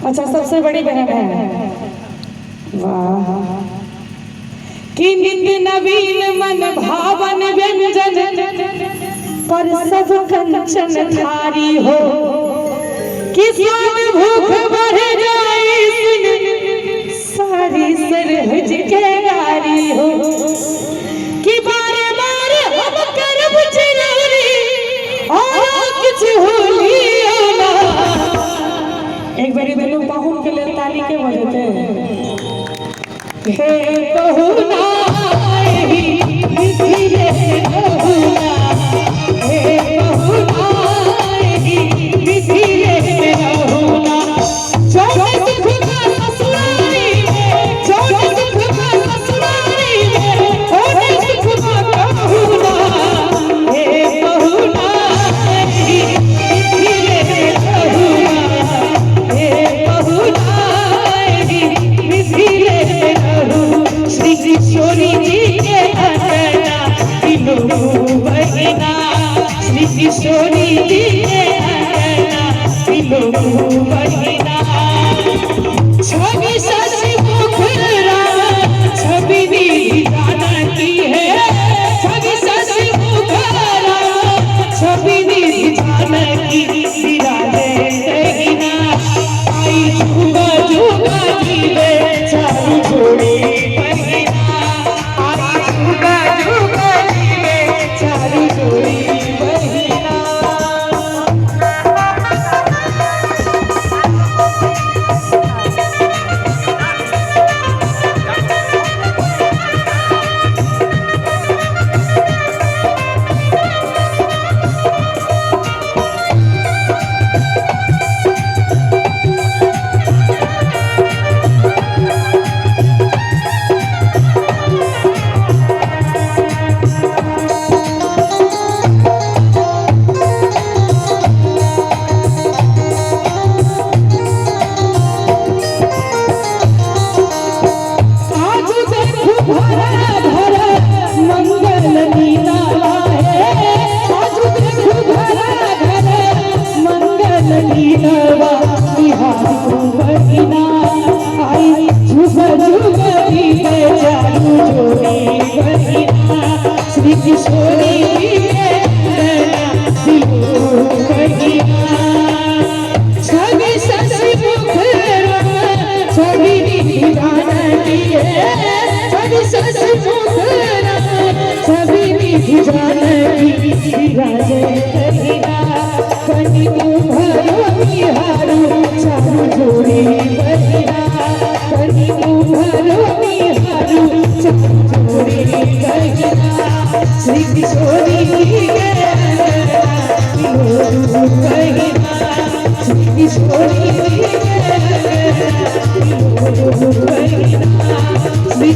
अच्छा, सबसे बड़ी बहन है। वाह। कि नित नवीन मन भावन व्यंजन पर सब कंचन थारी हो, कि स्वाद भूख बढ़ जाए सारी सरहज के गारी हो, कि बारे बारे हम करब जरूरी और कुछ होली ना। एक बारी बेलो पाहुन के लिए ताली के बजते हे बहुना ही मिथिले बहुना, हे बहुना ही मिथिले बहुना। जोड़ सुख का ससुरारी में, जोड़ सुख का ससुरारी में, जोड़ सुख का बहुना, हे बहुना ही मिथिले बहुना, हे बहुना ही मिथिले बहुना। श्री किशोरी जी के अंगना दिलो बहिना, श्री किशोरी जी के अंगना दिलो बहिना। छवि शशि मुखरा छवि निधि जानकी है, छवि शशि मुखरा छवि निधि जानकी विराजे देहिना। आई जुगा जुगा जीवे चारू जोड़ी बहिना, आई जुगा जुगा जीवे चारू जोड़ी बहिना। नवा निहारू बहिना आई झुग झुग दीवे चारू जोड़ी बहिना श्री किशोरी के दिलो बहिना छवि शशि मुख छवि जानकी छवि शशि मुख छवि जानकी राजे बहिना कनी भरो निहारू चारू जोड़ी बहिना कनी भरो निहारू चारू जोड़ी बहिना श्री किशोरी के दिलो बहिना श्री किशोरी के दिलो बहिना श्री